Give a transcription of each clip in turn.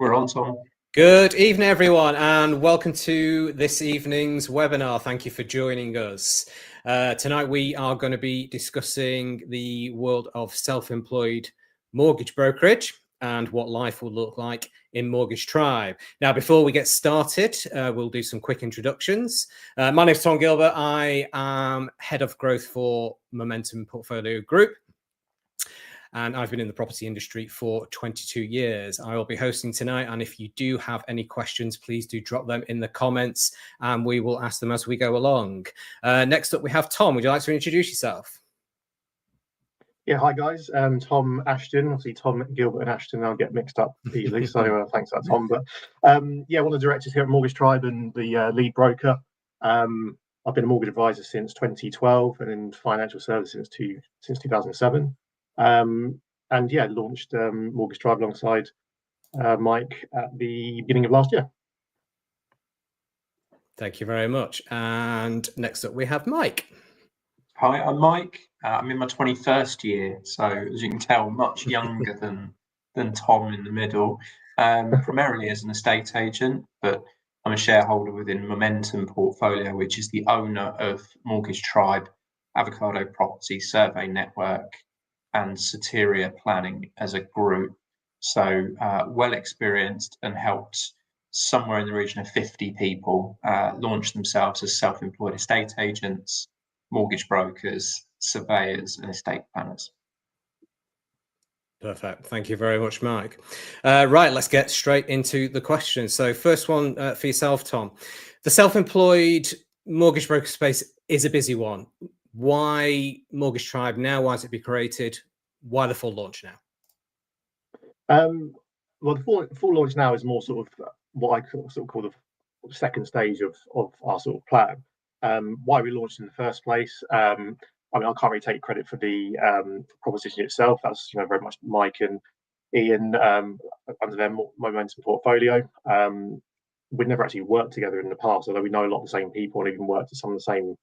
We're on, Tom. Good evening, everyone, and welcome to this evening's webinar. Thank you for joining us. Tonight we are going to be discussing the world of self-employed mortgage brokerage and what life will look like in Mortgage Tribe. Now, before we get started, we'll do some quick introductions. My name is Tom Gilbert. I am Head of Growth for Momentum Portfolio Group, and I've been in the property industry for 22 years. I will be hosting tonight, and if you do have any questions, please do drop them in the comments, and we will ask them as we go along. Next up, we have Tom. Would you like to introduce yourself? Yeah, hi guys. Tom Ashton. Obviously, Tom Gilbert and Ashton I'll get mixed up easily, so thanks for that, Tom. But yeah, one of the directors here at Mortgage Tribe and the lead broker. I've been a mortgage advisor since 2012 and in financial services since 2007. And yeah, launched Mortgage Tribe alongside Mike at the beginning of last year. Thank you very much. And next up, we have Mike. Hi, I'm Mike. I'm in my 21st year, so as you can tell, much younger than Tom in the middle. Primarily as an estate agent, but I'm a shareholder within Momentum Portfolio, which is the owner of Mortgage Tribe, Avocado Property Survey Network, and Soteria Planning as a group. So well experienced and helped somewhere in the region of 50 people launch themselves as self-employed estate agents, mortgage brokers, surveyors, and estate planners. Perfect. Thank you very much, Mike. Right, let's get straight into the questions. So first one for yourself, Tom. The self-employed mortgage broker space is a busy one. Why Mortgage Tribe now? Why has it been created? Why the full launch now? Well, the full launch now is more sort of what I sort of call the second stage of our sort of plan. Why we launched in the first place. I mean, I can't really take credit for the proposition itself. That's very much Mike and Ian under their Momentum Portfolio. We'd never actually worked together in the past, although we know a lot of the same people and even worked at some of the same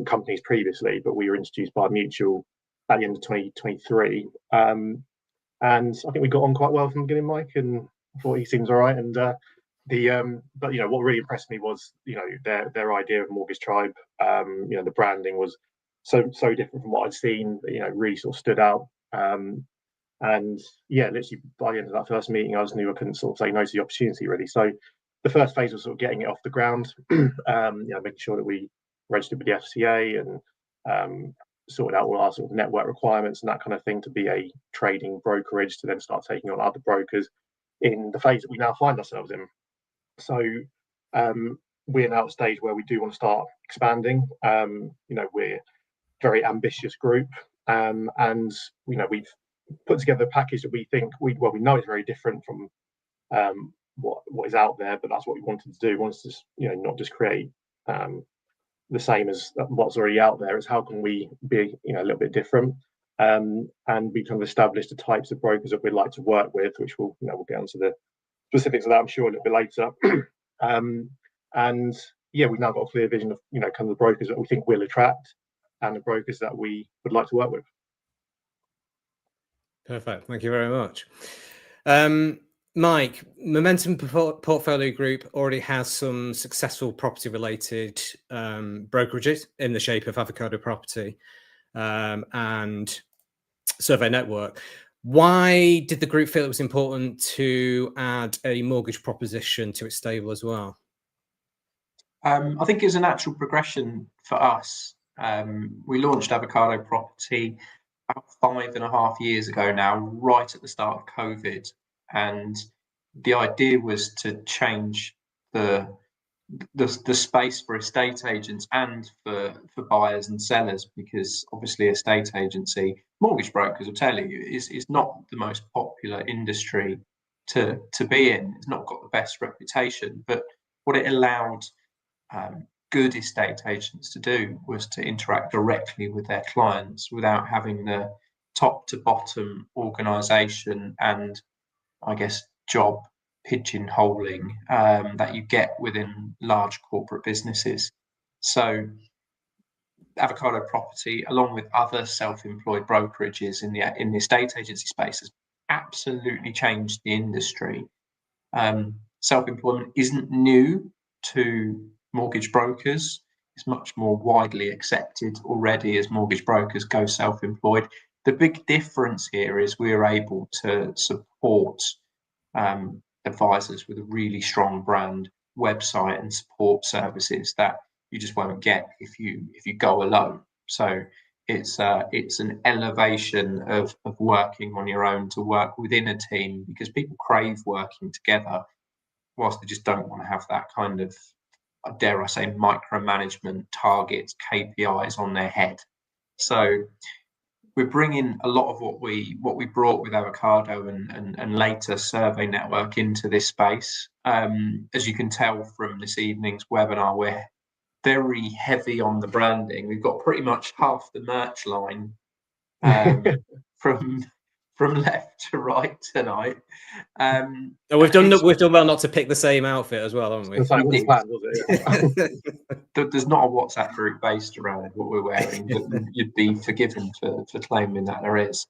companies previously. But we were introduced by a mutual at the end of 2023, and I think we got on quite well from the beginning, Mike, and I thought he seems all right. And but what really impressed me was their idea of Mortgage Tribe. The branding was so different from what I'd seen. Really sort of stood out. And yeah, literally by the end of that first meeting, I just knew I couldn't sort of say no to the opportunity, really. So the first phase was sort of getting it off the ground, making sure that we registered with the FCA and sorted out all our sort of network requirements and that kind of thing to be a trading brokerage to then start taking on other brokers in the phase that we now find ourselves in. So we're now at a stage where we do want to start expanding. We're a very ambitious group, and we've put together a package that we think we know is very different from what is out there, but that's what we wanted to do. We wanted to not just create the same as what's already out there. Is how can we be a little bit different, and we kind of established the types of brokers that we'd like to work with, which we'll get onto the specifics of that, I'm sure, a little bit later. And yeah, we've now got a clear vision of kind of the brokers that we think we'll attract and the brokers that we would like to work with. Perfect. Thank you very much. Mike, Momentum Portfolio Group already has some successful property-related brokerages in the shape of Avocado Property and Survey Network. Why did the group feel it was important to add a mortgage proposition to its stable as well? I think it was a natural progression for us. We launched Avocado Property about 5.5 years ago now, right at the start of COVID. And the idea was to change the space for estate agents and for buyers and sellers, because obviously estate agency, mortgage brokers will tell you, is not the most popular industry to be in. It's not got the best reputation, but what it allowed good estate agents to do was to interact directly with their clients without having the top to bottom organisation and, I guess, job pigeonholing that you get within large corporate businesses. So Avocado Property, along with other self-employed brokerages in the estate agency space, has absolutely changed the industry. Self-employment isn't new to mortgage brokers. It's much more widely accepted already as mortgage brokers go self-employed. The big difference here is we're able to support advisors with a really strong brand website and support services that you just won't get if you go alone. So it's an elevation of working on your own to work within a team, because people crave working together, whilst they just don't want to have that kind of, dare I say, micromanagement, targets, KPIs on their head. So we're bringing a lot of what we brought with Avocado and later Survey Network into this space. As you can tell from this evening's webinar, we're very heavy on the branding. We've got pretty much half the merch line from left to right tonight. And we've done well not to pick the same outfit as well, haven't we? There's not a WhatsApp group based around what we're wearing, but you'd be forgiven for claiming that there is.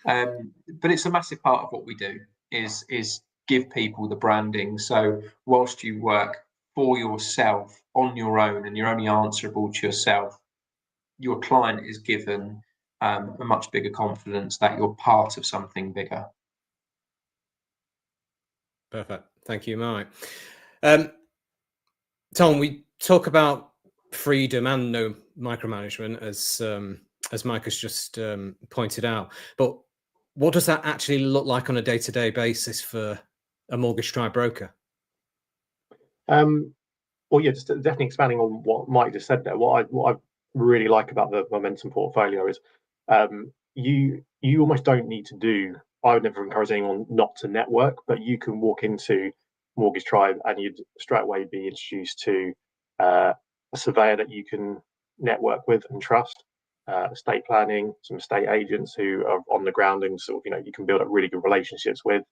But it's a massive part of what we do is give people the branding. So whilst you work for yourself on your own and you're only answerable to yourself, your client is given a much bigger confidence that you're part of something bigger. Perfect. Thank you, Mike. Tom, we talk about freedom and no micromanagement, as Mike has just pointed out. But what does that actually look like on a day-to-day basis for a Mortgage Tribe broker? Well, yeah, just definitely expanding on what Mike just said there. What I really like about the Momentum portfolio is you almost don't need to do. I would never encourage anyone not to network, but you can walk into Mortgage Tribe and you'd straight away be introduced to a surveyor that you can network with and trust, estate planning, some estate agents who are on the ground and sort of, you can build up really good relationships with,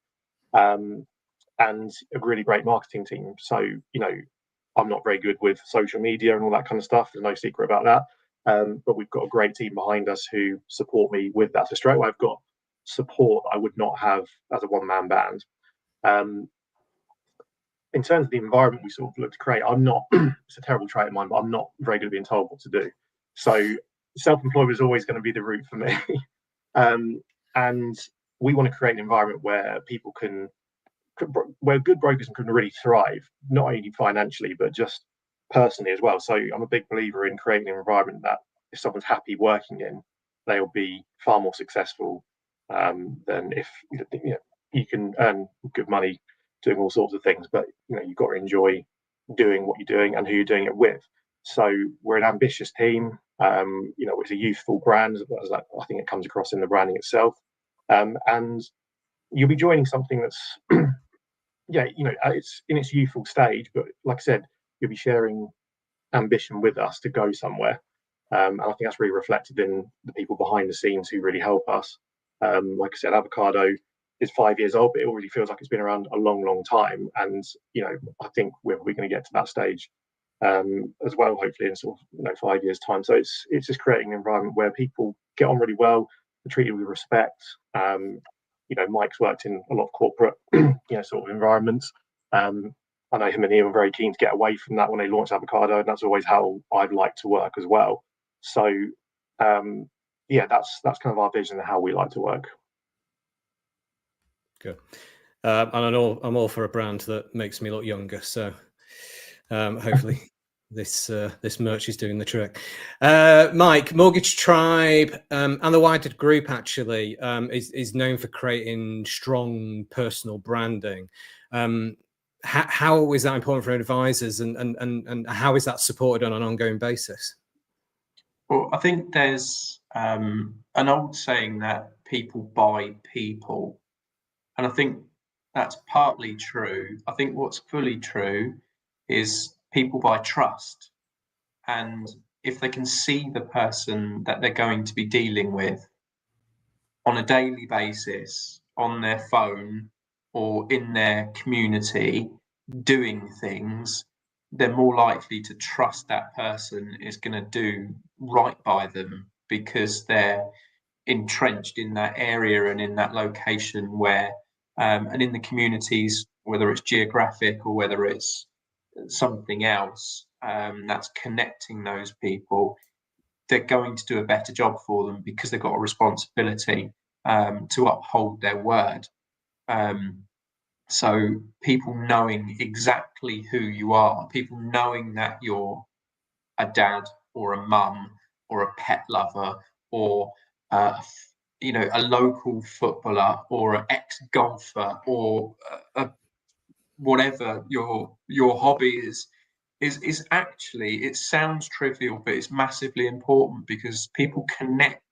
and a really great marketing team. So, I'm not very good with social media and all that kind of stuff. There's no secret about that. But we've got a great team behind us who support me with that. So straight away, I've got support I would not have as a one-man band. In terms of the environment we sort of look to create, I'm not, it's a terrible trait of mine, but I'm not very good at being told what to do. So self-employed was always going to be the route for me. And we want to create an environment where people where good brokers can really thrive, not only financially, but just personally as well. So I'm a big believer in creating an environment that if someone's happy working in, they'll be far more successful than if you can earn good money doing all sorts of things, but you've got to enjoy doing what you're doing and who you're doing it with. So we're an ambitious team. It's a youthful brand, as I think it comes across in the branding itself. And you'll be joining something that's it's in its youthful stage, but like I said, you'll be sharing ambition with us to go somewhere. And I think that's really reflected in the people behind the scenes who really help us. Like I said, Avocado is 5 years old, but it already feels like it's been around a long, long time. And I think we're going to get to that stage as well, hopefully in sort of 5 years' time. So it's just creating an environment where people get on really well, they're treated with respect. Mike's worked in a lot of corporate, sort of environments. I know him and Ian were very keen to get away from that when they launched Avocado, and that's always how I'd like to work as well. So, that's kind of our vision of how we like to work. Good. And I'm all for a brand that makes me look younger. So, hopefully. This merch is doing the trick. Mike, Mortgage Tribe and the wider group actually is known for creating strong personal branding. How is that important for advisors, and how is that supported on an ongoing basis? Well, I think there's an old saying that people buy people, and I think that's partly true. I think what's fully true is people buy trust, and if they can see the person that they're going to be dealing with on a daily basis on their phone or in their community doing things, they're more likely to trust that person is going to do right by them, because they're entrenched in that area and in that location where and in the communities whether it's geographic or whether it's something else, that's connecting those people, they're going to do a better job for them because they've got a responsibility to uphold their word. So people knowing exactly who you are, people knowing that you're a dad or a mum or a pet lover or a local footballer or an ex-golfer or whatever your hobby is actually, it sounds trivial, but it's massively important because people connect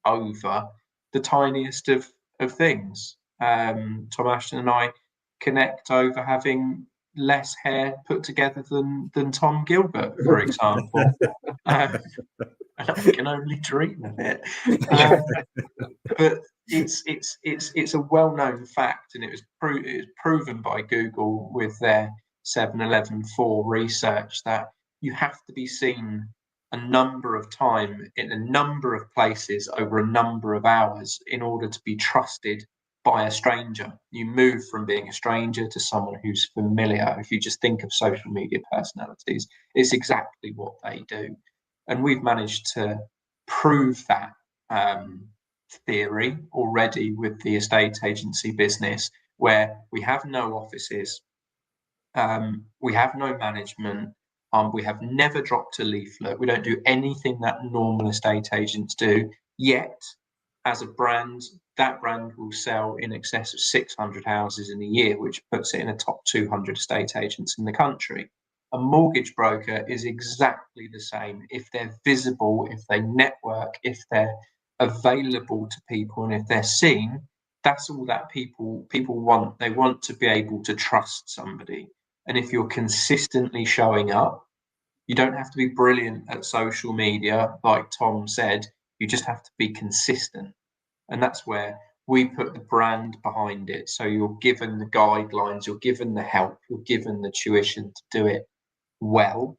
over the tiniest of things. Tom Ashton and I connect over having less hair put together than Tom Gilbert, for example. And I can only dream of it. But it's a well-known fact, and it was proven by Google with their 7-11-4 research that you have to be seen a number of times in a number of places over a number of hours in order to be trusted by a stranger. You move from being a stranger to someone who's familiar. If you just think of social media personalities, it's exactly what they do. And we've managed to prove that theory already with the estate agency business, where we have no offices, we have no management, we have never dropped a leaflet, we don't do anything that normal estate agents do, yet as a brand, that brand will sell in excess of 600 houses in a year, which puts it in the top 200 estate agents in the country. A mortgage broker is exactly the same. If they're visible, if they network, if they're available to people, and if they're seen, that's all that people want. They want to be able to trust somebody. And if you're consistently showing up, you don't have to be brilliant at social media, like Tom said, you just have to be consistent. And that's where we put the brand behind it. So you're given the guidelines, you're given the help, you're given the tuition to do it well,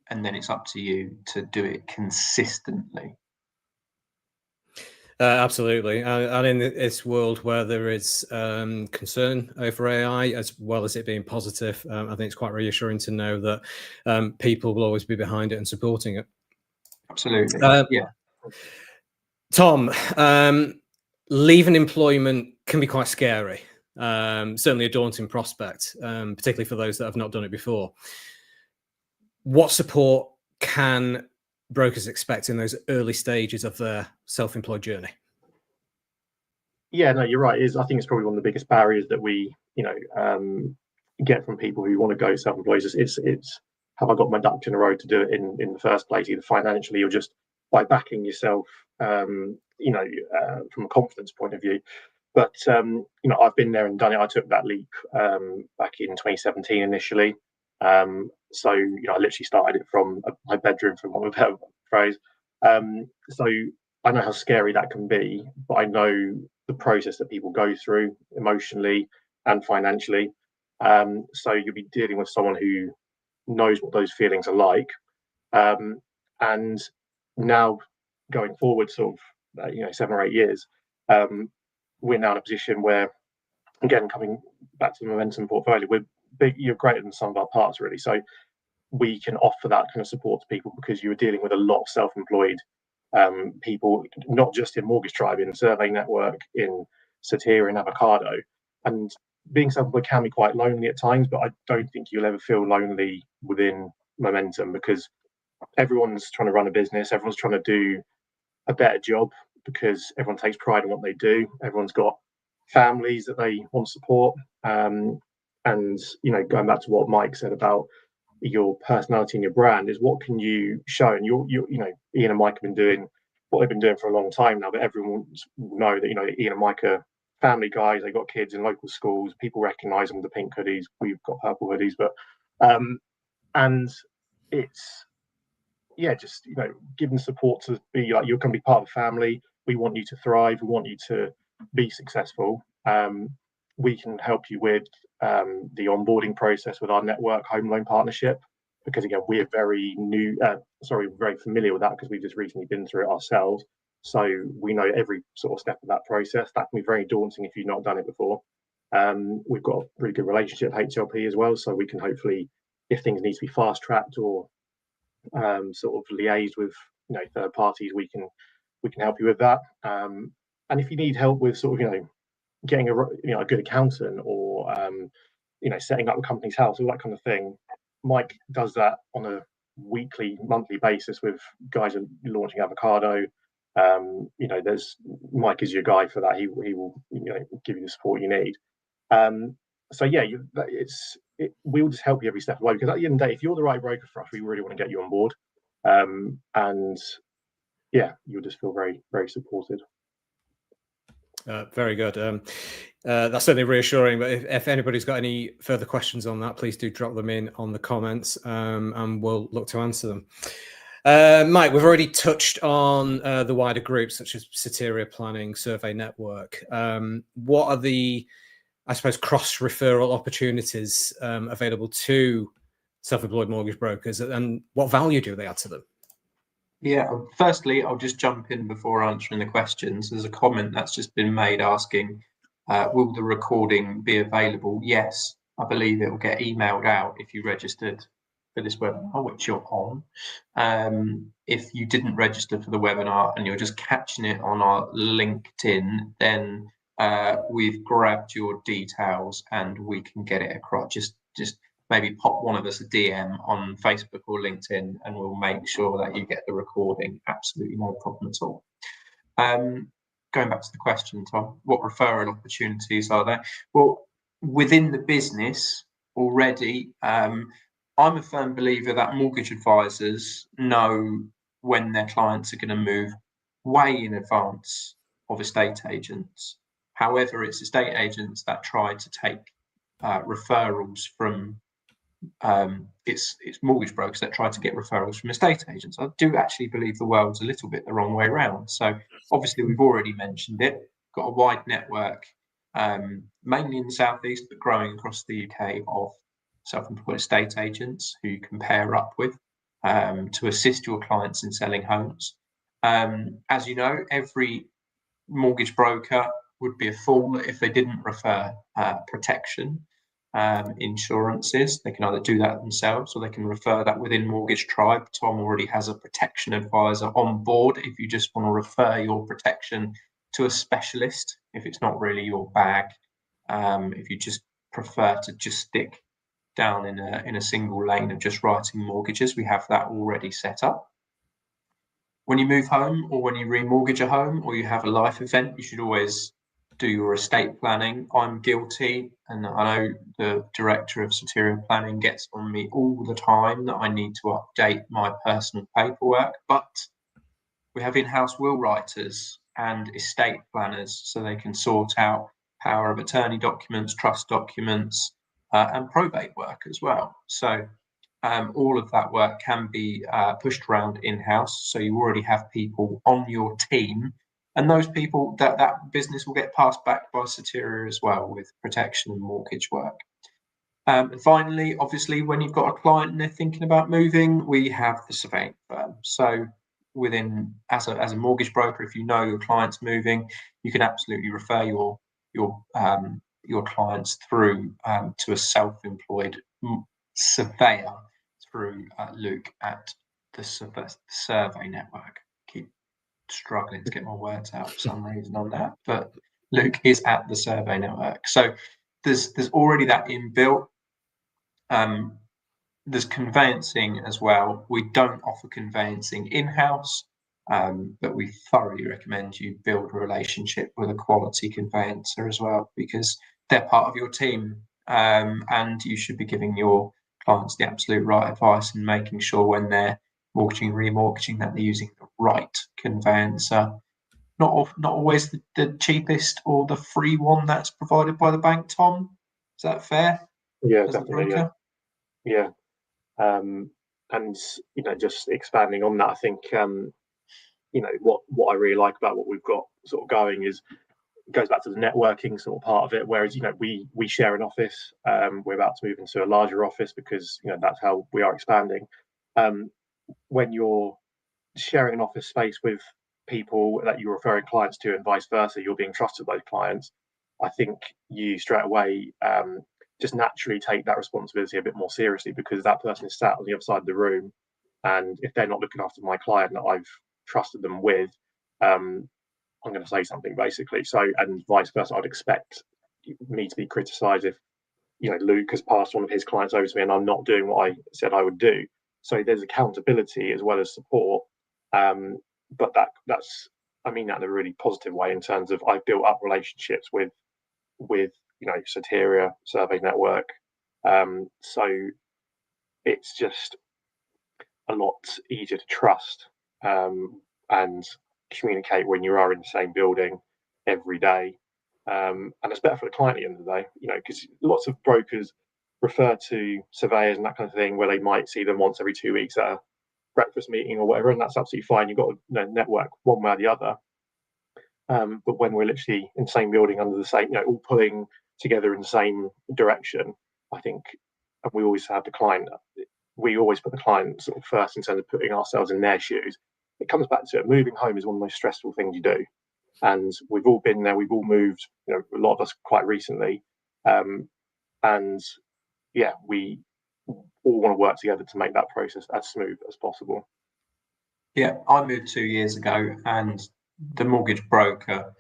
and then it's up to you to do it consistently. Absolutely. And in this world where there is concern over AI, as well as it being positive, I think it's quite reassuring to know that people will always be behind it and supporting it. Absolutely. Yeah. Tom, leaving employment can be quite scary. Certainly a daunting prospect, particularly for those that have not done it before. What support can brokers expect in those early stages of their self-employed journey? Yeah, no, you're right. I think it's probably one of the biggest barriers that we, get from people who want to go self-employed. It's have I got my ducks in a row to do it in the first place, either financially or just by backing yourself, from a confidence point of view. But I've been there and done it. I took that leap back in 2017 initially. So I literally started it from my bedroom, from one of a better phrase. So I know how scary that can be, but I know the process that people go through emotionally and financially. So you'll be dealing with someone who knows what those feelings are like. And now going forward, sort of 7 or 8 years, we're now in a position where, again, coming back to the Momentum portfolio, you're greater than some of our parts, really. So we can offer that kind of support to people because you're dealing with a lot of self-employed people, not just in Mortgage Tribe, in Survey Network, in Satira, in Avocado. And being self-employed can be quite lonely at times, but I don't think you'll ever feel lonely within Momentum because everyone's trying to run a business, everyone's trying to do a better job because everyone takes pride in what they do. Everyone's got families that they want to support. And going back to what Mike said about your personality and your brand, is what can you show? And Ian and Mike have been doing what they've been doing for a long time now, but everyone will know that Ian and Mike are family guys. They got kids in local schools. People recognise them with the pink hoodies. We've got purple hoodies, but and it's just giving support to be like, you're going to be part of the family. We want you to thrive. We want you to be successful. We can help you with the onboarding process with our network home loan partnership, because again, we're very very familiar with that because we've just recently been through it ourselves. So we know every sort of step of that process. That can be very daunting if you've not done it before. We've got a really good relationship with HLP as well, so we can hopefully, if things need to be fast tracked or sort of liaised with third parties, we can help you with that. And if you need help with sort of getting a good accountant or setting up a company's house, all that kind of thing, Mike does that on a weekly, monthly basis with guys launching Avocado. There's Mike is your guy for that. He will give you the support you need. So yeah, we'll just help you every step of the way, because at the end of the day, if you're the right broker for us, we really want to get you on board. And yeah, you'll just feel very, very supported. Very good. That's certainly reassuring. But if anybody's got any further questions on that, please do drop them in on the comments, and we'll look to answer them. Mike, we've already touched on the wider groups such as Soteria Planning, Survey Network. What are the, I suppose, cross-referral opportunities available to self-employed mortgage brokers, and what value do they add to them? Yeah, firstly, I'll just jump in before answering the questions. There's a comment that's just been made asking, will the recording be available? Yes, I believe it will get emailed out if you registered for this webinar, which you're on. If you didn't register for the webinar and you're just catching it on our LinkedIn, then we've grabbed your details and we can get it across. Just maybe pop one of us a DM on Facebook or LinkedIn and we'll make sure that you get the recording. Absolutely no problem at all. Going back to the question, Tom, what referral opportunities are there? Well, within the business already, I'm a firm believer that mortgage advisors know when their clients are going to move way in advance of estate agents. However, it's estate agents that try to take referrals from it's mortgage brokers that try to get referrals from estate agents. I do actually believe the world's a little bit the wrong way around. So obviously we've already mentioned it, got a wide network, mainly in the southeast, but growing across the UK, of self-employed estate agents who you can pair up with to assist your clients in selling homes. As you know, every mortgage broker would be a fool if they didn't refer protection insurances. They can either do that themselves or they can refer that within Mortgage Tribe. Tom already has a protection advisor on board if you just want to refer your protection to a specialist, if it's not really your bag, if you just prefer to just stick down in a single lane of just writing mortgages, we have that already set up. When you move home or when you remortgage a home or you have a life event, you should always do your estate planning. I'm guilty, and I know the director of Soteria Planning gets on me all the time that I need to update my personal paperwork, but we have in-house will writers and estate planners so they can sort out power of attorney documents, trust documents, and probate work as well. So all of that work can be pushed around in-house. So you already have people on your team, and those people, that business will get passed back by Soteria as well with protection and mortgage work. And finally, obviously, when you've got a client and they're thinking about moving, we have the surveying firm. So within, as a mortgage broker, if you know your client's moving, you can absolutely refer your clients through to a self-employed surveyor through Luke at the Survey Network. Keep struggling to get my words out for some reason on that, but Luke is at the Survey Network. So there's already that inbuilt. There's conveyancing as well. We don't offer conveyancing in-house, but we thoroughly recommend you build a relationship with a quality conveyancer as well, because they're part of your team, and you should be giving your clients the absolute right advice and making sure when they're mortgaging, remortgaging, that they're using the right conveyancer. Not always the cheapest or the free one that's provided by the bank, Tom. Is that fair? Yeah, definitely. Yeah. And just expanding on that, I think what I really like about what we've got sort of going is it goes back to the networking sort of part of it. Whereas we share an office, we're about to move into a larger office because that's how we are expanding. When you're sharing an office space with people that you're referring clients to and vice versa, you're being trusted by clients. I think you straight away just naturally take that responsibility a bit more seriously, because that person is sat on the other side of the room, and if they're not looking after my client that I've trusted them with, I'm going to say something, basically. So, and vice versa, I'd expect me to be criticised if, Luke has passed one of his clients over to me and I'm not doing what I said I would do. So there's accountability as well as support. But that's I mean that in a really positive way, in terms of I've built up relationships with Soteria Survey Network. So it's just a lot easier to trust and communicate when you are in the same building every day. And it's better for the client at the end of the day, because lots of brokers refer to surveyors and that kind of thing, where they might see them once every 2 weeks at a breakfast meeting or whatever, and that's absolutely fine. You've got to network one way or the other. But when we're literally in the same building under the same, all pulling together in the same direction, I think, and we always put the client sort of first in terms of putting ourselves in their shoes. It comes back to it. Moving home is one of the most stressful things you do. And we've all been there. We've all moved, a lot of us quite recently. And yeah, we all want to work together to make that process as smooth as possible. Yeah, I moved 2 years ago, and the mortgage broker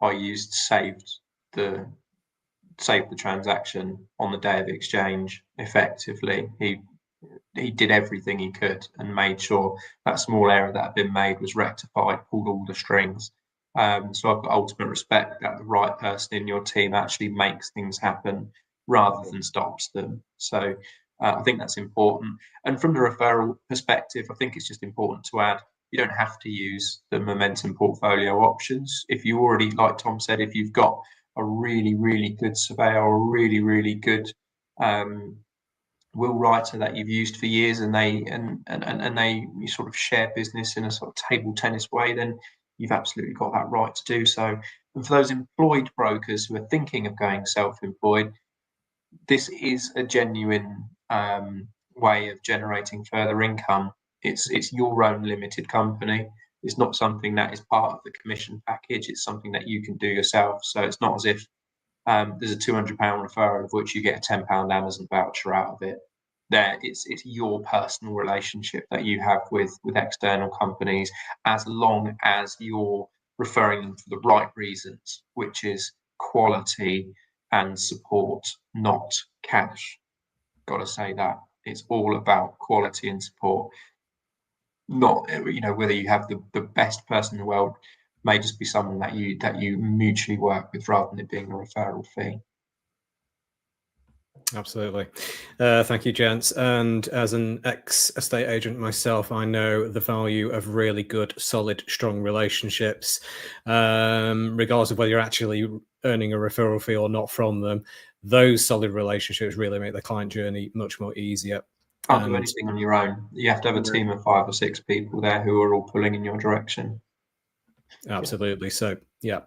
I used saved the transaction on the day of exchange. Effectively, he did everything he could and made sure that small error that had been made was rectified, pulled all the strings. So I've got ultimate respect that the right person in your team actually makes things happen rather than stops them. So I think that's important. And from the referral perspective, I think it's just important to add, you don't have to use the momentum portfolio options. If you already, like Tom said, if you've got a really, really good surveyor or a really, really good will writer that you've used for years, and they you sort of share business in a sort of table tennis way, then you've absolutely got that right to do so. And for those employed brokers who are thinking of going self-employed, this is a genuine way of generating further income. It's your own limited company. It's not something that is part of the commission package. It's something that you can do yourself. So it's not as if there's a £200 referral of which you get a £10 Amazon voucher out of it. It's your personal relationship that you have with external companies, as long as you're referring them for the right reasons, which is quality and support, not cash. Got to say that it's all about quality and support. Not whether you have the best person in the world, may just be someone that you mutually work with, rather than it being a referral fee. Absolutely. Thank you, gents. And as an ex-estate agent myself, I know the value of really good, solid, strong relationships, regardless of whether you're actually earning a referral fee or not from them. Those solid relationships really make the client journey much more easier. Can't do anything on your own. You have to have a team of 5 or 6 people there who are all pulling in your direction. Absolutely. So, yeah,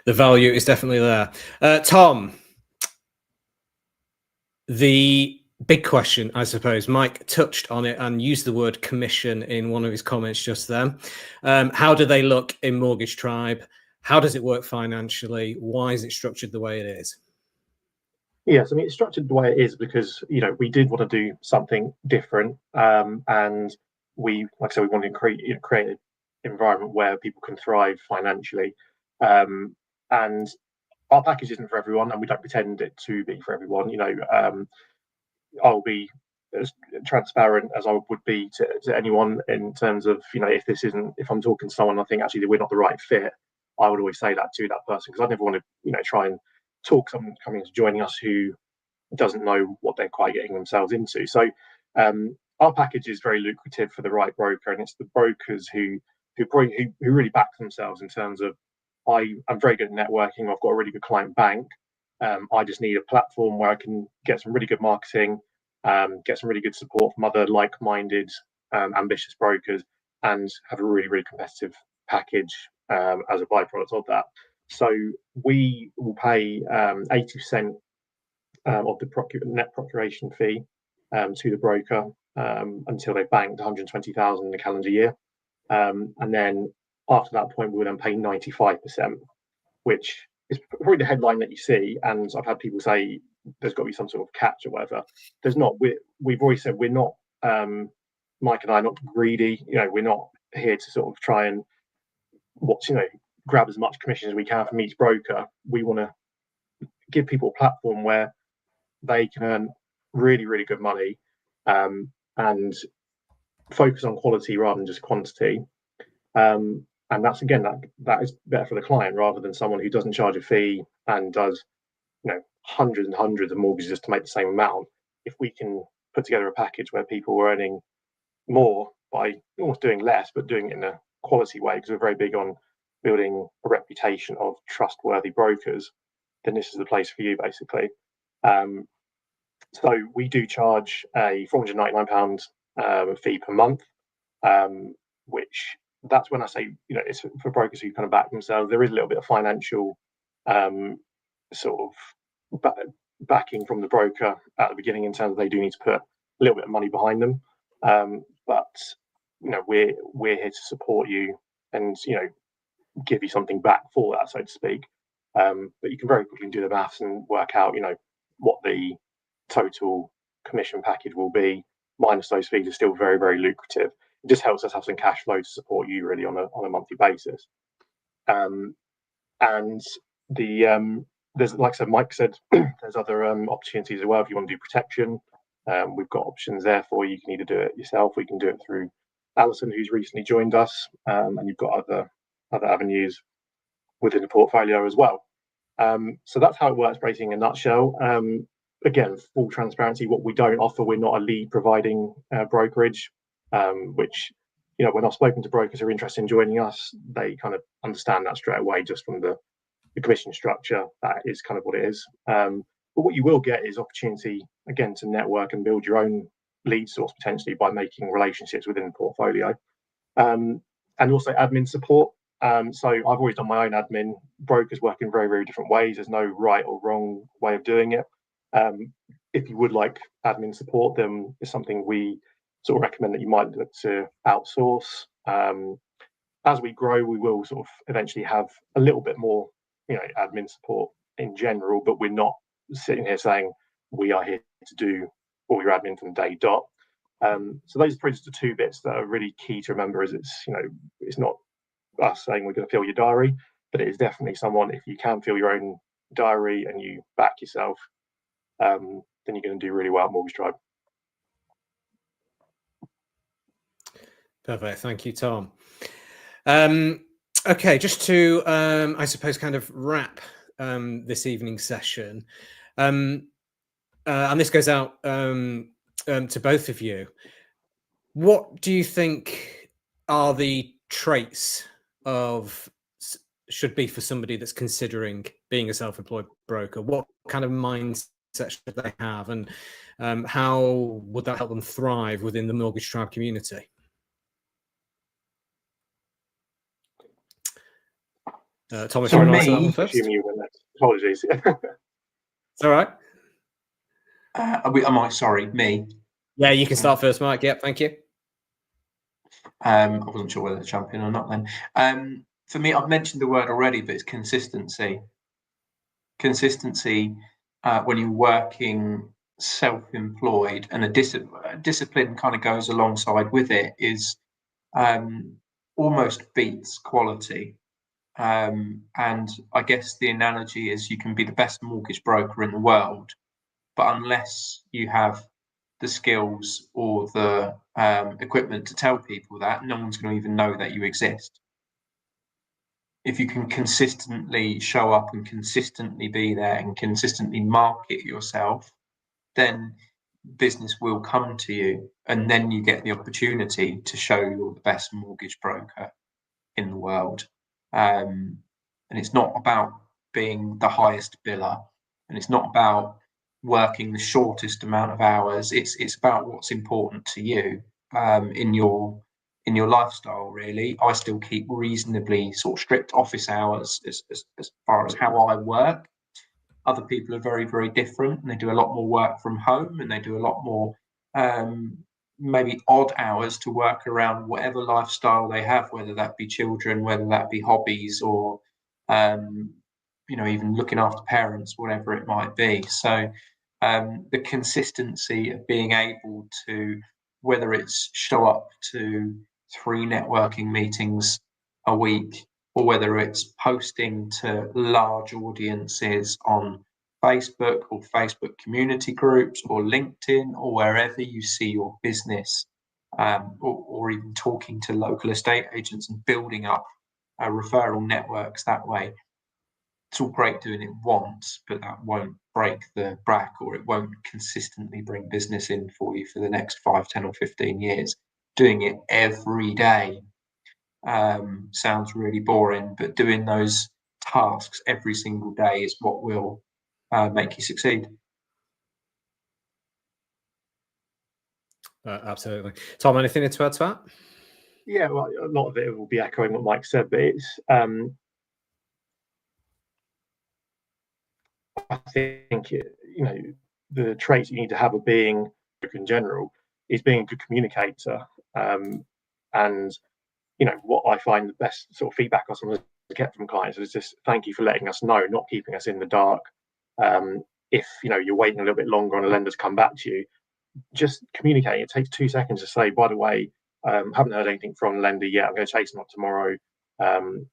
the value is definitely there. Tom, the big question, I suppose, Mike touched on it and used the word commission in one of his comments just then. How do they look in Mortgage Tribe? How does it work financially? Why is it structured the way it is? Yes, I mean, it's structured the way it is because, we did want to do something different. And we, like I said, we wanted to create an environment where people can thrive financially. And our package isn't for everyone, and we don't pretend it to be for everyone. I'll be as transparent as I would be to anyone in terms of, if I'm talking to someone, I think actually that we're not the right fit, I would always say that to that person, because I never want to, try and talk someone coming into joining us who doesn't know what they're quite getting themselves into. So our package is very lucrative for the right broker, and it's the brokers who really back themselves in terms of, I'm very good at networking. I've got a really good client bank. I just need a platform where I can get some really good marketing, get some really good support from other like-minded, ambitious brokers, and have a really, really competitive package as a byproduct of that. So we will pay 80% of the net procuration fee to the broker until they've banked 120,000 in a calendar year. And then after that point, we will then pay 95%, which it's probably the headline that you see, and I've had people say there's got to be some sort of catch or whatever. There's not. We've always said we're not. Mike and I are not greedy. We're not here to sort of try and grab as much commission as we can from each broker. We want to give people a platform where they can earn really, really good money, and focus on quality rather than just quantity. And that's, again, that is better for the client rather than someone who doesn't charge a fee and does hundreds and hundreds of mortgages just to make the same amount. If we can put together a package where people are earning more by almost doing less but doing it in a quality way, because we're very big on building a reputation of trustworthy brokers, then this is the place for you, basically. So we do charge a £499 fee per month, which, that's when I say, it's for brokers who kind of back themselves. There is a little bit of financial sort of backing from the broker at the beginning, in terms of they do need to put a little bit of money behind them. But we're here to support you and give you something back for that, so to speak. But you can very quickly do the maths and work out what the total commission package will be, minus those fees. Are still very, very lucrative. It just helps us have some cash flow to support you really on a monthly basis. And there's, like I said, Mike said, there's other opportunities as well. If you want to do protection, we've got options there for you. You can either do it yourself, we can do it through Alison, who's recently joined us, and you've got other avenues within the portfolio as well. So that's how it works, basically, in a nutshell. Again, full transparency, what we don't offer, we're not a lead providing brokerage, which, when I've spoken to brokers who are interested in joining us, they kind of understand that straight away just from the commission structure. That is kind of what it is. But what you will get is opportunity, again, to network and build your own lead source potentially by making relationships within the portfolio, and also admin support. So I've always done my own admin. Brokers work in very, very different ways. There's no right or wrong way of doing it. If you would like admin support, then it's something we sort of recommend that you might look to outsource. As we grow, we will sort of eventually have a little bit more, admin support in general, but we're not sitting here saying we are here to do all your admin from day dot. So those are probably just the two bits that are really key to remember. Is it's not us saying we're going to fill your diary, but it is definitely someone, if you can fill your own diary and you back yourself, then you're going to do really well at Mortgage Tribe. Perfect. Thank you, Tom. Okay, just to, I suppose, kind of wrap this evening's session, and this goes out to both of you. What do you think are the traits should be for somebody that's considering being a self-employed broker? What kind of mindset should they have, and how would that help them thrive within the Mortgage Tribe community? Thomas, you want to answer that one first? Apologies. It's all right. Am I sorry? Me? Yeah, you can start first, Mike. Yep, thank you. I wasn't sure whether to jump in or not then. For me, I've mentioned the word already, but it's consistency. Consistency when you're working self-employed, and a discipline kind of goes alongside with it, is almost beats quality. And I guess the analogy is you can be the best mortgage broker in the world, but unless you have the skills or the equipment to tell people that, no one's going to even know that you exist. If you can consistently show up and consistently be there and consistently market yourself, then business will come to you, and then you get the opportunity to show you're the best mortgage broker in the world. And it's not about being the highest biller, and it's not about working the shortest amount of hours. It's about what's important to you in your lifestyle, really. I still keep reasonably sort of strict office hours as far as how I work. Other people are very, very different, and they do a lot more work from home, and they do a lot more maybe odd hours to work around whatever lifestyle they have, whether that be children, whether that be hobbies, or even looking after parents, whatever it might be. So the consistency of being able to, whether it's show up to 3 networking meetings a week, or whether it's posting to large audiences on Facebook or Facebook community groups or LinkedIn or wherever you see your business, or even talking to local estate agents and building up referral networks that way. It's all great doing it once, but that won't break the back, or it won't consistently bring business in for you for the next 5, 10 or 15 years. Doing it every day sounds really boring, but doing those tasks every single day is what will make you succeed. Absolutely. Tom, anything to add to that? Yeah, well, a lot of it will be echoing what Mike said, but it's I think the traits you need to have of being in general is being a good communicator, and what I find the best sort of feedback I sometimes get from clients is just thank you for letting us know, not keeping us in the dark. If you're waiting a little bit longer on a lender to come back to you, just communicate. It takes 2 seconds to say, by the way, haven't heard anything from the lender yet. I'm going to chase them up tomorrow, and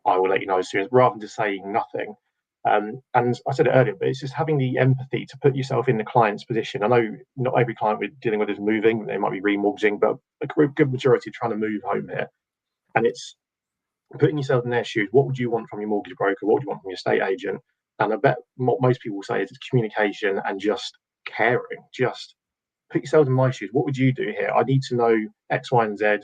I will let you know as soon as, rather than just saying nothing. And I said it earlier, but it's just having the empathy to put yourself in the client's position. I know not every client we're dealing with is moving; they might be remortgaging, but a good majority are trying to move home here. And it's putting yourself in their shoes. What would you want from your mortgage broker? What would you want from your estate agent? And I bet what most people will say is it's communication and just caring. Just put yourself in my shoes. What would you do here? I need to know X, Y, and Z.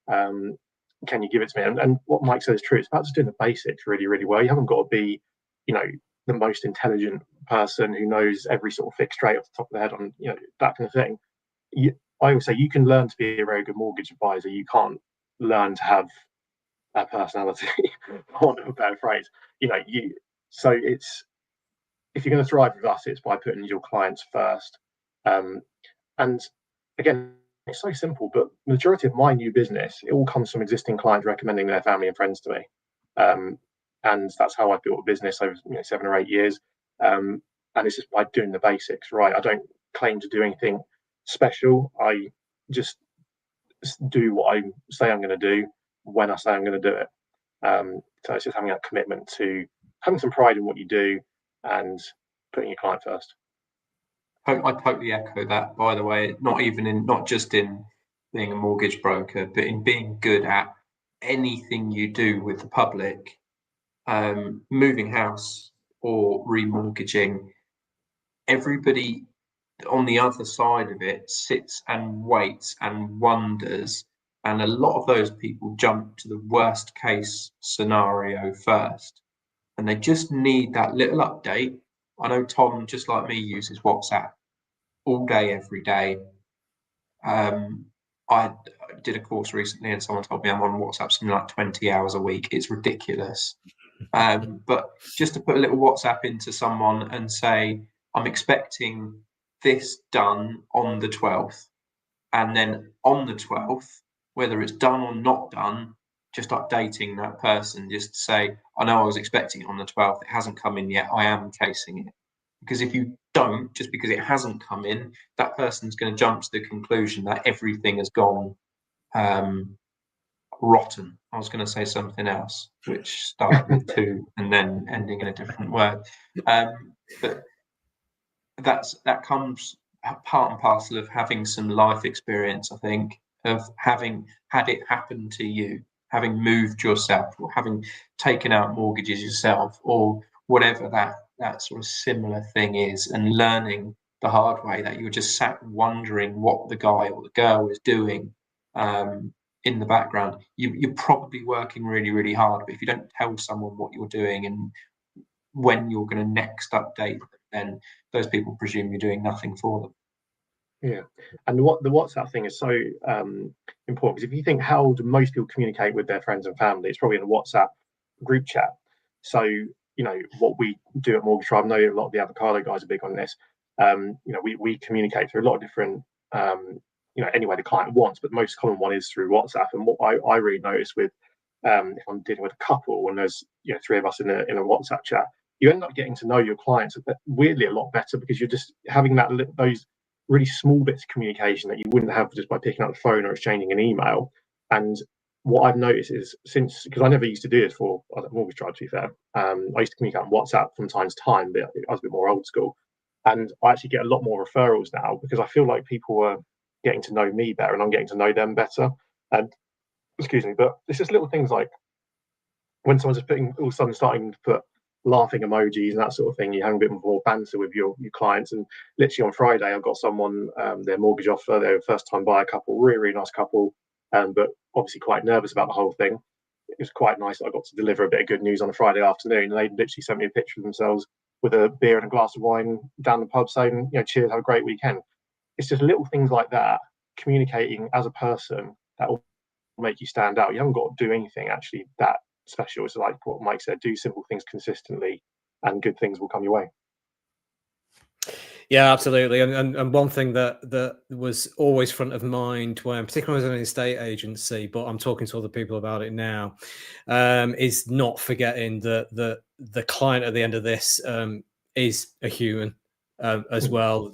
Can you give it to me? And what Mike said is true. It's about just doing the basics really, really well. You haven't got to be, the most intelligent person who knows every sort of fixed rate off the top of their head on, that kind of thing. I always say you can learn to be a very good mortgage advisor. You can't learn to have a personality, on a better phrase. So it's, if you're going to thrive with us, it's by putting your clients first. And again, it's so simple, but the majority of my new business, it all comes from existing clients recommending their family and friends to me. And that's how I built a business over 7 or 8 years. And it's just by doing the basics right. I don't claim to do anything special. I just do what I say I'm going to do when I say I'm going to do it. So it's just having that commitment to having some pride in what you do and putting your client first. I totally echo that, by the way, not just in being a mortgage broker, but in being good at anything you do with the public, moving house or remortgaging. Everybody on the other side of it sits and waits and wonders, and a lot of those people jump to the worst case scenario first, and they just need that little update. I know Tom, just like me, uses WhatsApp all day, every day. I did a course recently and someone told me I'm on WhatsApp something like 20 hours a week. It's ridiculous. But just to put a little WhatsApp into someone and say, I'm expecting this done on the 12th. And then on the 12th, whether it's done or not done, just updating that person, just to say, I know I was expecting it on the 12th. It hasn't come in yet. I am chasing it. Because if you don't, just because it hasn't come in, that person's going to jump to the conclusion that everything has gone rotten. I was going to say something else, which started with two and then ending in a different word. But that comes part and parcel of having some life experience, I think, of having had it happen to you, having moved yourself, or having taken out mortgages yourself, or whatever that sort of similar thing is, and learning the hard way that you were just sat wondering what the guy or the girl was doing in the background. You're probably working really, really hard, but if you don't tell someone what you're doing and when you're going to next update them, then those people presume you're doing nothing for them. Yeah, and the WhatsApp thing is so important, because if you think how do most people communicate with their friends and family, it's probably in a WhatsApp group chat. So what we do at Mortgage Tribe, I know a lot of the avocado guys are big on this. We communicate through a lot of different any way the client wants, but the most common one is through WhatsApp. And what I really notice with if I'm dealing with a couple and there's three of us in a WhatsApp chat, you end up getting to know your clients weirdly a lot better, because you're just having those really small bits of communication that you wouldn't have just by picking up the phone or exchanging an email. And what I've noticed is, because I never used to do this for mortgage tribe, to be fair, I used to communicate on WhatsApp from time to time, but I was a bit more old school. And I actually get a lot more referrals now, because I feel like people are getting to know me better and I'm getting to know them better. And excuse me, but it's just little things like when someone's just all of a sudden starting to put laughing emojis and that sort of thing, you're having a bit more banter with your clients. And literally on Friday, I've got someone, their mortgage offer, they're a first time buyer couple, really, really nice couple, but obviously quite nervous about the whole thing. It was quite nice that I got to deliver a bit of good news on a Friday afternoon, and they literally sent me a picture of themselves with a beer and a glass of wine down the pub saying, cheers, have a great weekend. It's just little things like that, communicating as a person, that will make you stand out. You haven't got to do anything actually that special. It's like what Mike said, do simple things consistently and good things will come your way. Yeah, absolutely. And one thing that was always front of mind when, particularly as an estate agency, but I'm talking to other people about it now, is not forgetting that the client at the end of this is a human as well.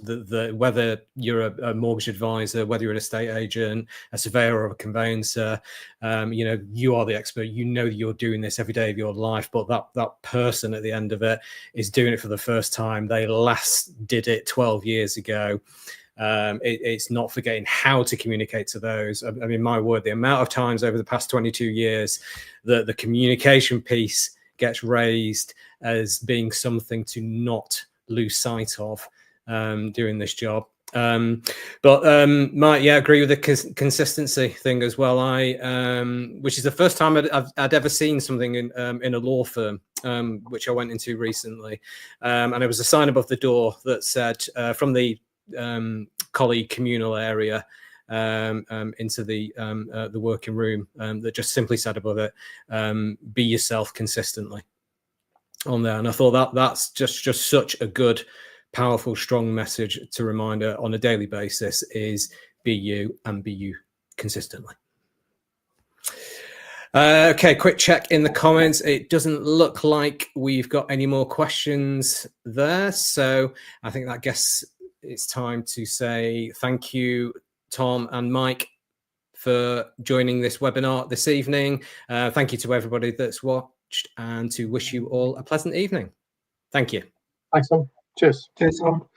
Whether you're a mortgage advisor, whether you're an estate agent, a surveyor, or a conveyancer, you are the expert. You're doing this every day of your life, but that person at the end of it is doing it for the first time. They last did it 12 years ago. It's not forgetting how to communicate to those. I mean, my word, the amount of times over the past 22 years that the communication piece gets raised as being something to not lose sight of doing this job. But Mike, agree with the consistency thing as well. Which is the first time I'd ever seen something in a law firm, which I went into recently, and it was a sign above the door that said from the colleague communal area into the working room, that just simply said above it, be yourself consistently on there. And I thought that's just such a good, powerful, strong message to remind her on a daily basis, is be you and be you consistently. Okay, quick check in the comments. It doesn't look like we've got any more questions there. So I think that guess it's time to say thank you, Tom and Mike, for joining this webinar this evening. Thank you to everybody that's watched, and to wish you all a pleasant evening. Thank you. Thanks, Tom. Cheers. Cheers, Tom.